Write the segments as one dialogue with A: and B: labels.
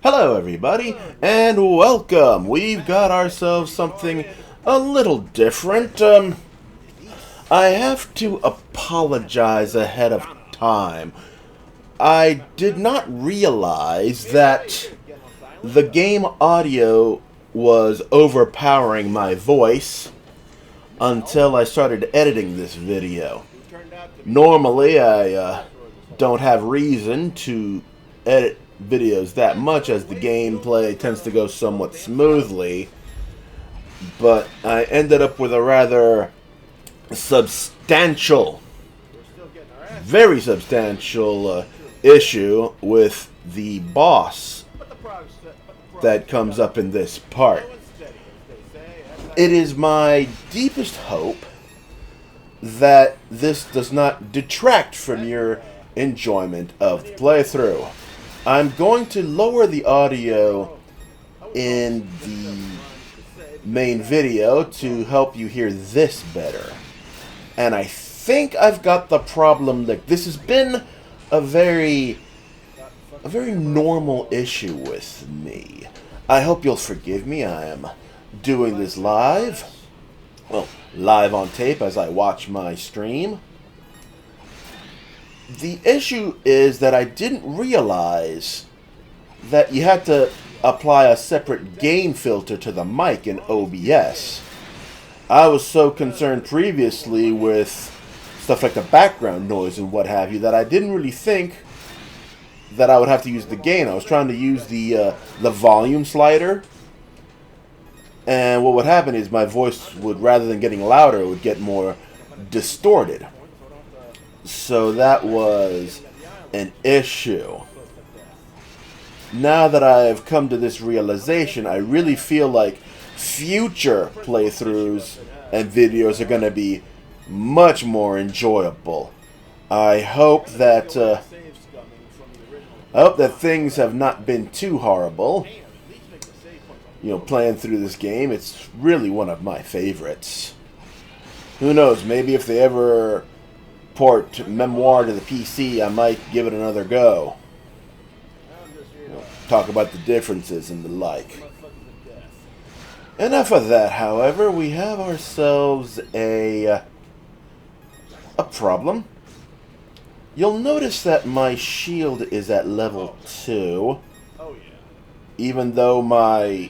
A: Hello everybody, and welcome! We've got ourselves something a little different. I have to apologize ahead of time. I did not realize that the game audio was overpowering my voice until I started editing this video. Normally, I don't have reason to edit videos that much, as the gameplay tends to go somewhat smoothly, but I ended up with a rather substantial, very substantial issue with the boss that comes up in this part. It is my deepest hope that this does not detract from your enjoyment of the playthrough. I'm going to lower the audio in the main video to help you hear this better. And I think I've got the problem that this has been a very normal issue with me. I hope you'll forgive me. I am doing this live. Well, live on tape as I watch my stream. The issue is that I didn't realize that you had to apply a separate gain filter to the mic in OBS. I was so concerned previously with stuff like the background noise and what have you that I didn't really think that I would have to use the gain. I was trying to use the volume slider, and what would happen is my voice would, rather than getting louder, it would get more distorted. So that was an issue. Now that I have come to this realization, I really feel like future playthroughs and videos are going to be much more enjoyable. I hope that things have not been too horrible. You know, playing through this game, it's really one of my favorites. Who knows, maybe if they ever port Memoir to the PC, I might give it another go. You know, talk about the differences and the like. Enough of that, however. We have ourselves a problem. You'll notice that my shield is at level 2, even though my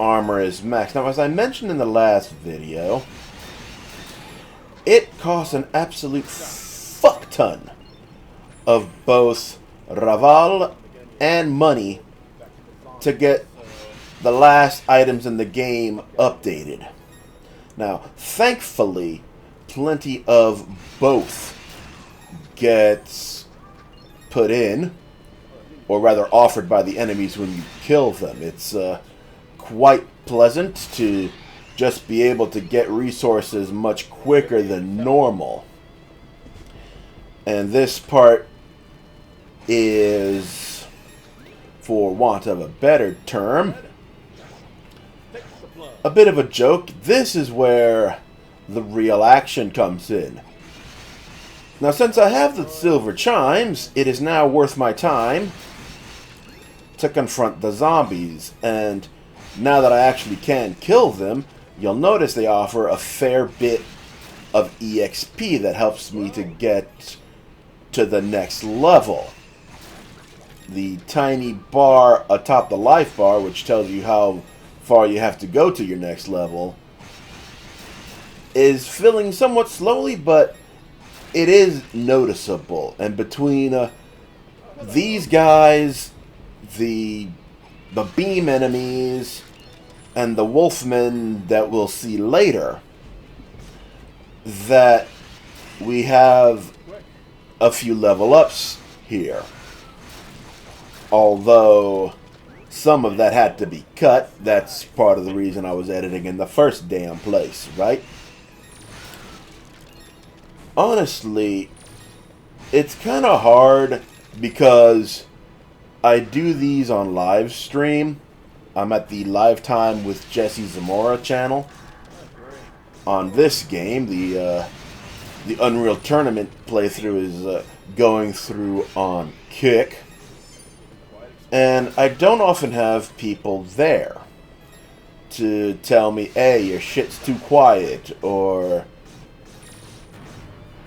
A: armor is max. Now, as I mentioned in the last video, it costs an absolute fuck ton of both Raval and money to get the last items in the game updated. Now, thankfully, plenty of both gets put in, or rather offered by the enemies when you kill them. It's quite pleasant to just be able to get resources much quicker than normal. And this part is, for want of a better term, a bit of a joke. This is where the real action comes in. Now, since I have the silver chimes, it is now worth my time to confront the zombies. And now that I actually can kill them, you'll notice they offer a fair bit of EXP that helps me to get to the next level. The tiny bar atop the life bar, which tells you how far you have to go to your next level, is filling somewhat slowly, but it is noticeable. And between these guys, the beam enemies, and the wolfmen that we'll see later, that we have a few level ups here. Although some of that had to be cut. That's part of the reason I was editing in the first damn place, right? Honestly, it's kind of hard because I do these on live stream. I'm at the Live Time with Jesse Zamora channel. On this game, the Unreal Tournament playthrough is going through on Kick. And I don't often have people there to tell me, hey, your shit's too quiet, or,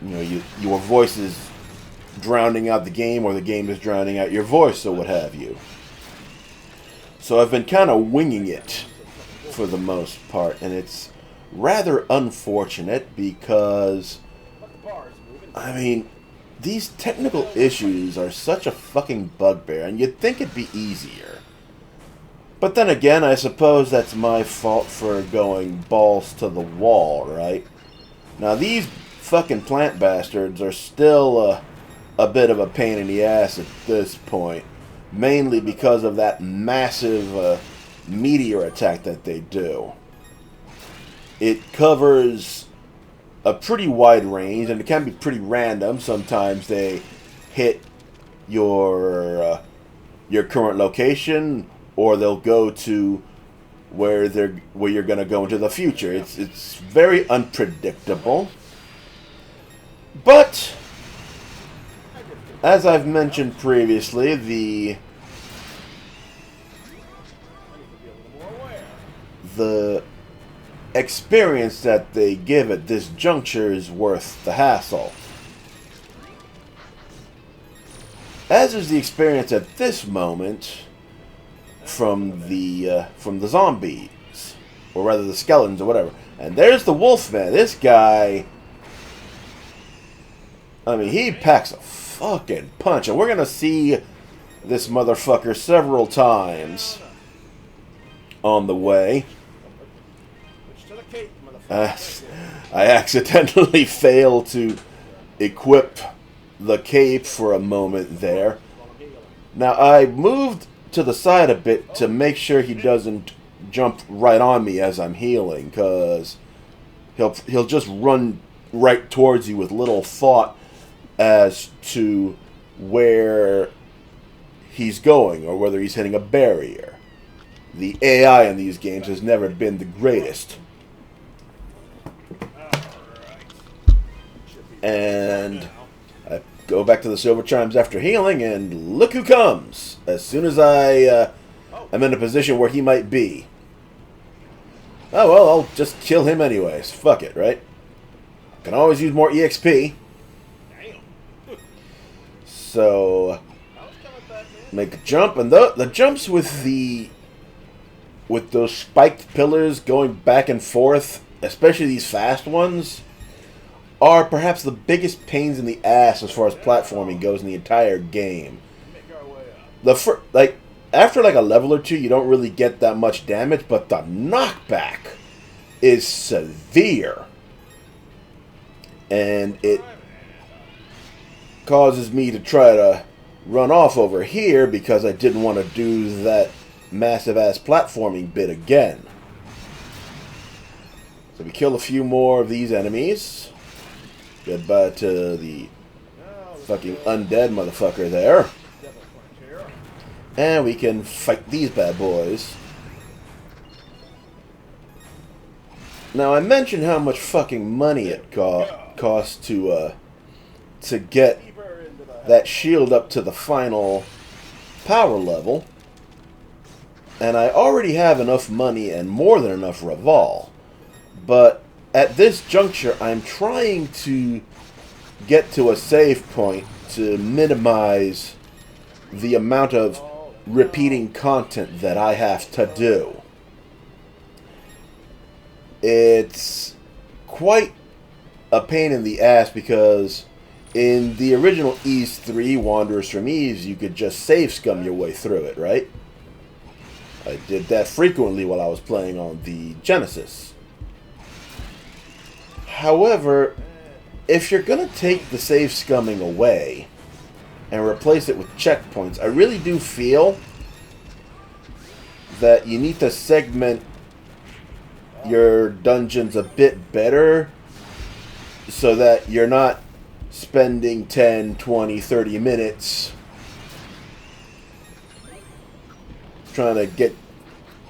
A: you know, your voice is drowning out the game, or the game is drowning out your voice, or what have you. So I've been kind of winging it for the most part, and it's rather unfortunate because, I mean, these technical issues are such a fucking bugbear, and you'd think it'd be easier. But then again, I suppose that's my fault for going balls to the wall, right? Now, these fucking plant bastards are still a bit of a pain in the ass at this point. Mainly because of that massive meteor attack that they do. It covers a pretty wide range, and it can be pretty random. Sometimes they hit your current location, or they'll go to where you're going to go into the future. It's very unpredictable. But as I've mentioned previously, the experience that they give at this juncture is worth the hassle. As is the experience at this moment from the zombies, or rather the skeletons or whatever. And there's the Wolfman. This guy, I mean, he packs a fucking punch, and we're gonna see this motherfucker several times on the way. I accidentally failed to equip the cape for a moment there. Now, I moved to the side a bit to make sure he doesn't jump right on me as I'm healing, because he'll just run right towards you with little thought as to where he's going or whether he's hitting a barrier. The AI in these games has never been the greatest. And I go back to the silver chimes after healing, and look who comes! As soon as I'm in a position where he might be. Oh well, I'll just kill him anyways. Fuck it, right? Can always use more EXP. So make a jump, and the jumps with those spiked pillars going back and forth, especially these fast ones, are perhaps the biggest pains in the ass as far as platforming goes in the entire game. After like a level or two, you don't really get that much damage, but the knockback is severe. And it causes me to try to run off over here because I didn't want to do that massive ass platforming bit again. So we kill a few more of these enemies. Goodbye to the fucking undead motherfucker there. And we can fight these bad boys. Now, I mentioned how much fucking money it costs to get that shield up to the final power level. And I already have enough money and more than enough Reval. But at this juncture, I'm trying to get to a save point to minimize the amount of repeating content that I have to do. It's quite a pain in the ass because in the original Ys 3, Wanderers from Ys, you could just save scum your way through it, right? I did that frequently while I was playing on the Genesis. However, if you're going to take the save scumming away and replace it with checkpoints, I really do feel that you need to segment your dungeons a bit better so that you're not spending 10, 20, 30 minutes trying to get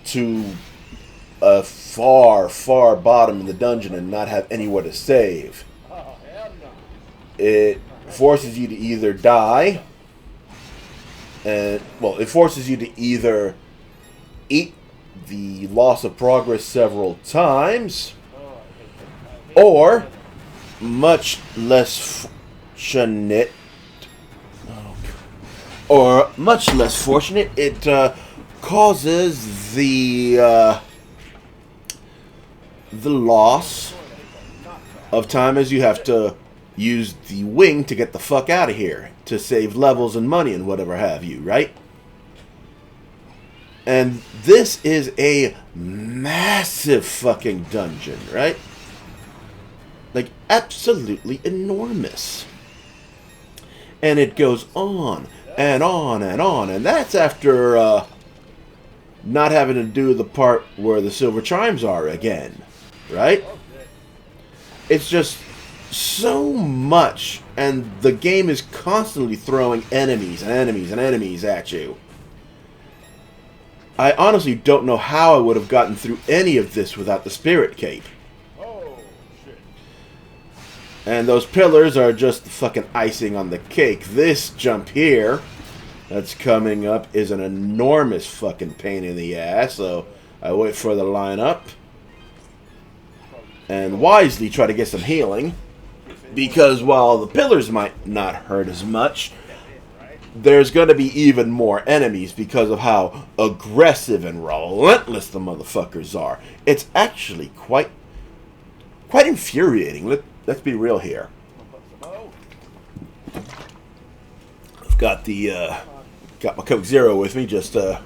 A: to a far, far bottom in the dungeon and not have anywhere to save. It forces you to either die And, well, it forces you to either eat the loss of progress several times, or, much less fortunate, it causes the loss of time, as you have to use the wing to get the fuck out of here to save levels and money and whatever have you, right? And this is a massive fucking dungeon, right? Like, absolutely enormous. And it goes on and on and on. And that's after not having to do the part where the silver chimes are again, right? It's just so much. And the game is constantly throwing enemies and enemies and enemies at you. I honestly don't know how I would have gotten through any of this without the spirit cape. And those pillars are just the fucking icing on the cake. This jump here that's coming up is an enormous fucking pain in the ass. So I wait for the line up. And wisely try to get some healing. Because while the pillars might not hurt as much, there's going to be even more enemies because of how aggressive and relentless the motherfuckers are. It's actually quite infuriating. Let's be real here. I've got got my Coke Zero with me just so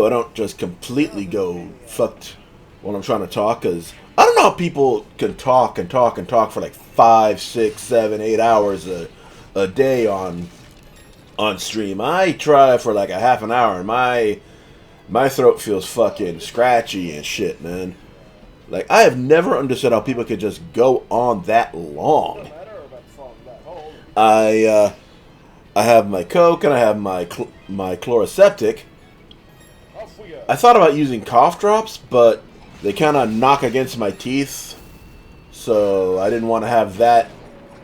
A: I don't just completely go fucked when I'm trying to talk, because I don't know how people can talk and talk and talk for like 5, 6, 7, 8 hours a day on stream. I try for like a half an hour and my throat feels fucking scratchy and shit, man. Like, I have never understood how people could just go on that long. I have my Coke and I have my chloroseptic. I thought about using cough drops, but they kind of knock against my teeth, so I didn't want to have that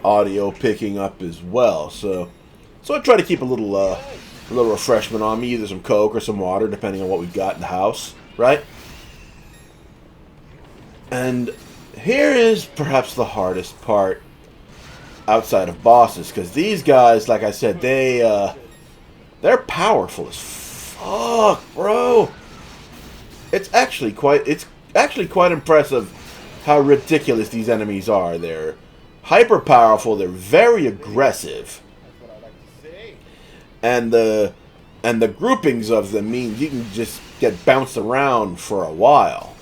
A: audio picking up as well. So I try to keep a little refreshment on me, either some Coke or some water, depending on what we've got in the house, right? And here is perhaps the hardest part outside of bosses, because these guys, like I said, they're powerful as fuck, bro. It's actually quite impressive how ridiculous these enemies are. They're hyper powerful. They're very aggressive, and the groupings of them mean you can just get bounced around for a while.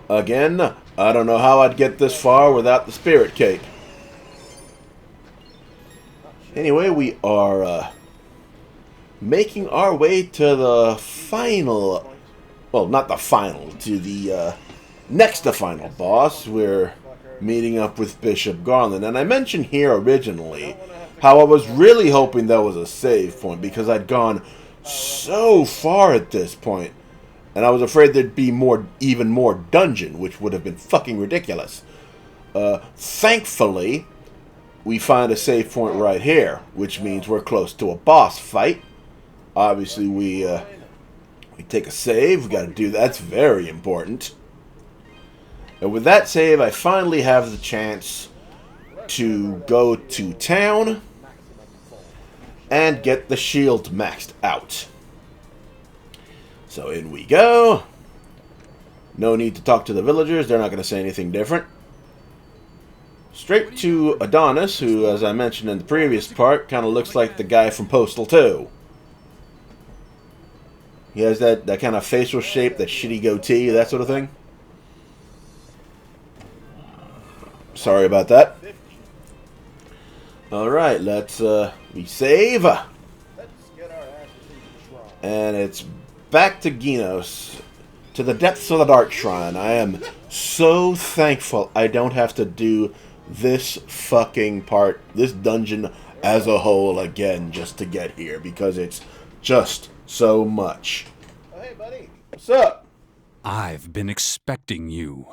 A: Again, I don't know how I'd get this far without the spirit cape. Anyway, we are making our way to the final... Well, not the final, to the next to final boss. We're meeting up with Bishop Garland. And I mentioned here originally how I was really hoping that was a save point, because I'd gone so far at this point. And I was afraid there'd be even more dungeon, which would have been fucking ridiculous. Thankfully, we find a save point right here, which means we're close to a boss fight. Obviously, we take a save. We got to do that. That's very important. And with that save, I finally have the chance to go to town and get the shield maxed out. So in we go. No need to talk to the villagers. They're not going to say anything different. Straight to Adonis, who, as I mentioned in the previous part, kind of looks like the guy from Postal 2. He has that kind of facial shape, that shitty goatee, that sort of thing. Sorry about that. Alright, let's we save. And it's back to Genos, to the depths of the Dark Shrine. I am so thankful I don't have to do this fucking part, this dungeon as a whole again, just to get here, because it's just so much. Oh, hey, buddy. What's up?
B: I've been expecting you,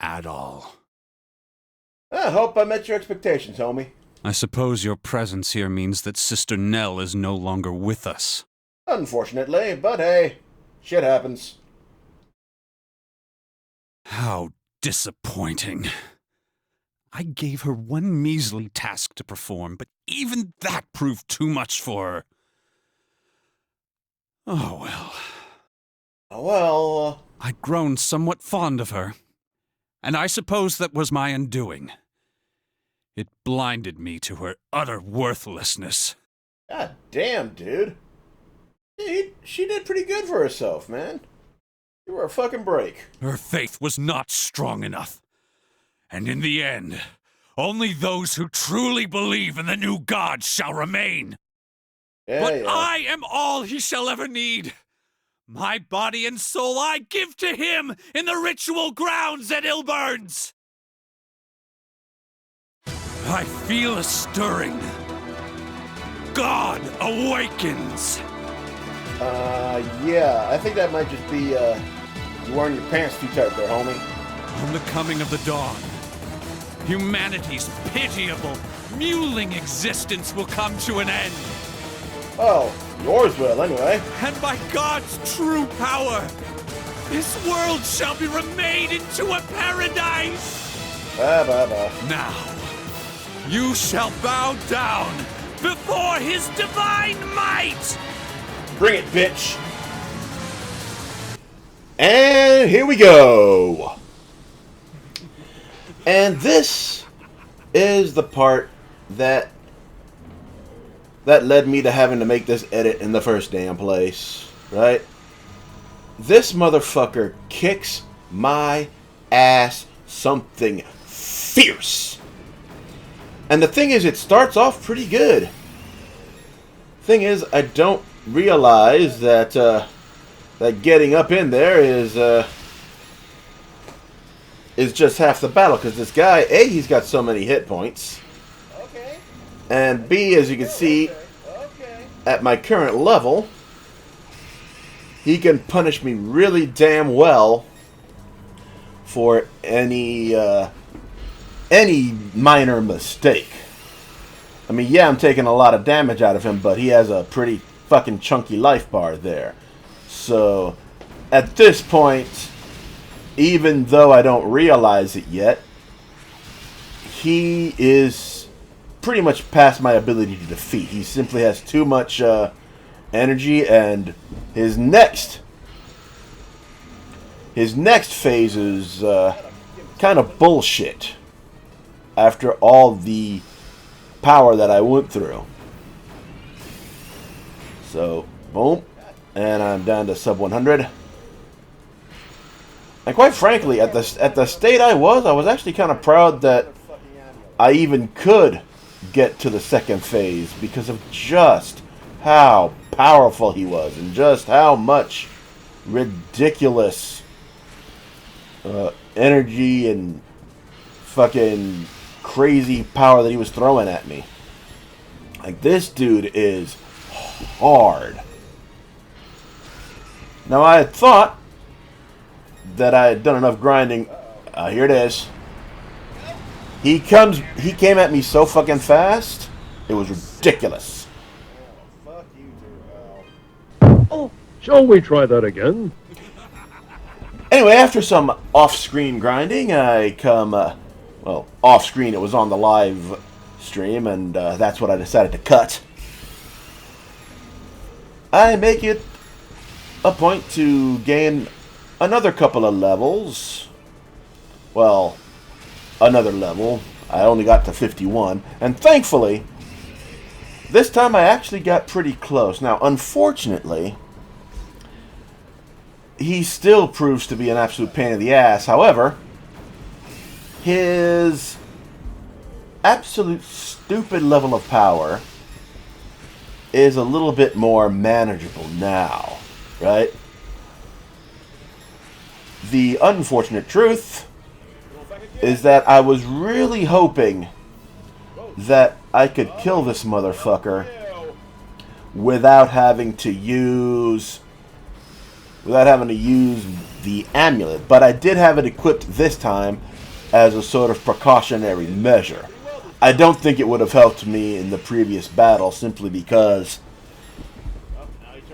B: Adol.
A: I hope I met your expectations, homie.
B: I suppose your presence here means that Sister Nell is no longer with us.
A: Unfortunately, but hey, shit happens.
B: How disappointing. I gave her one measly task to perform, but even that proved too much for her. Oh well.
A: Well,
B: I'd grown somewhat fond of her, and I suppose that was my undoing. It blinded me to her utter worthlessness.
A: God damn, dude. She did pretty good for herself, man. You were a fucking break.
B: Her faith was not strong enough. And in the end, only those who truly believe in the new god shall remain. But I am all he shall ever need. My body and soul I give to him in the ritual grounds at Ilburns. I feel a stirring. God awakens.
A: Yeah, I think that might just be, you wearing your pants too tight there, homie.
B: On the coming of the dawn, humanity's pitiable, mewling existence will come to an end.
A: Oh, yours will, anyway.
B: And by God's true power, this world shall be remade into a paradise. Now, you shall bow down before his divine might.
A: Bring it, bitch. And here we go. And this is the part that led me to having to make this edit in the first damn place, right? This motherfucker kicks my ass something fierce. And the thing is, it starts off pretty good. Thing is, I don't realize that that getting up in there is just half the battle, because this guy, A, he's got so many hit points. Okay. And B, as you can see, at my current level, he can punish me really damn well for any minor mistake. I mean, yeah, I'm taking a lot of damage out of him, but he has a pretty fucking chunky life bar there. So, at this point, even though I don't realize it yet, he is pretty much past my ability to defeat. He simply has too much energy, and his next phase is kind of bullshit after all the power that I went through. So, boom, and I'm down to sub 100. And quite frankly, at the state I was actually kind of proud that I even could get to the second phase, because of just how powerful he was and just how much ridiculous energy and fucking crazy power that he was throwing at me. Like, this dude is hard. Now, I had thought that I had done enough grinding. Here it is. He came at me so fucking fast, it was ridiculous.
C: Oh, shall we try that again?
A: Anyway, after some off-screen grinding, I come, well, off-screen, it was on the live stream, and that's what I decided to cut. I make it a point to gain another couple of levels. Well, another level. I only got to 51, and thankfully, this time I actually got pretty close. Now, unfortunately, he still proves to be an absolute pain in the ass. However, his absolute stupid level of power is a little bit more manageable now, right? The unfortunate truth is that I was really hoping that I could kill this motherfucker without having to use the amulet. But I did have it equipped this time as a sort of precautionary measure. I don't think it would have helped me in the previous battle simply because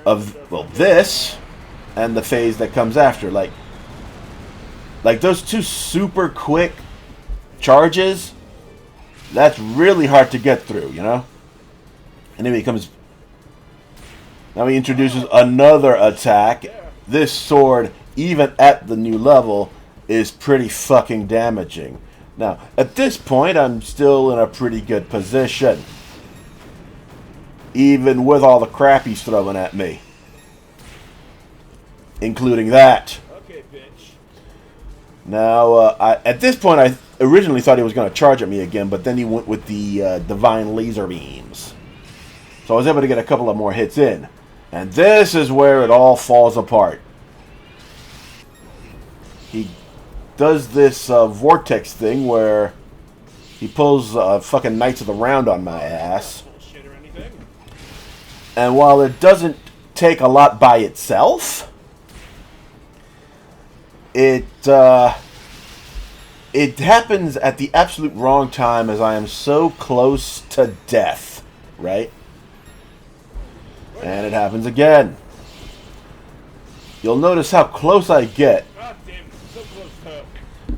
A: of, well, this and the phase that comes after. Like those two super quick charges, that's really hard to get through, you know? And then now he introduces another attack. This sword, even at the new level, is pretty fucking damaging. Now, at this point, I'm still in a pretty good position. Even with all the crap he's throwing at me. Including that.
D: Okay, bitch.
A: Now, at this point, I originally thought he was going to charge at me again, but then he went with the divine laser beams. So I was able to get a couple of more hits in. And this is where it all falls apart. He does this vortex thing where he pulls fucking Knights of the Round on my ass. And while it doesn't take a lot by itself, it happens at the absolute wrong time as I am so close to death, right? And it happens again. You'll notice how close I get.
D: God damn it, so close to...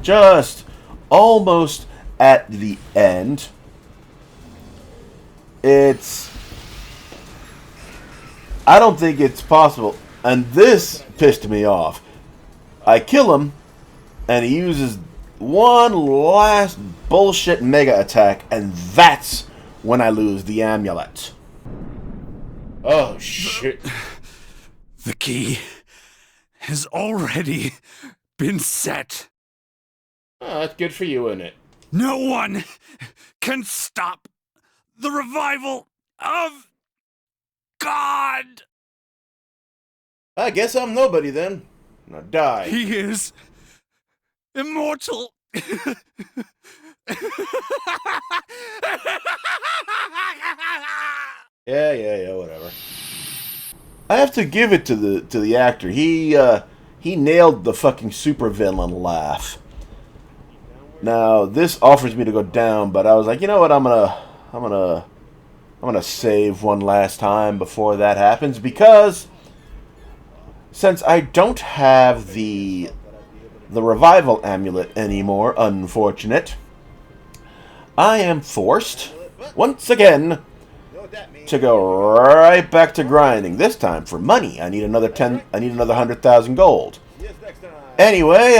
A: Just almost at the end. I don't think it's possible. And this pissed me off. I kill him, and he uses one last bullshit mega attack, and that's when I lose the amulet.
D: Oh, shit.
B: The key has already been set.
D: Oh, that's good for you, isn't it?
B: No one can stop the revival of God.
A: I guess I'm nobody then. Now die.
B: He is immortal.
A: Yeah, whatever. I have to give it to the actor. He nailed the fucking supervillain laugh. Now this offers me to go down, but I was like, you know what? I'm gonna save one last time before that happens, because since I don't have the revival amulet anymore, unfortunate, I am forced once again to go right back to grinding. This time for money. I need another 100,000 gold. Anyway,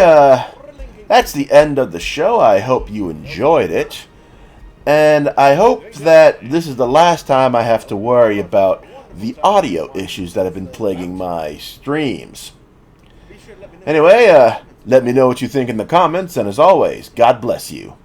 A: that's the end of the show. I hope you enjoyed it. And I hope that this is the last time I have to worry about the audio issues that have been plaguing my streams. Anyway, let me know what you think in the comments, and as always, God bless you.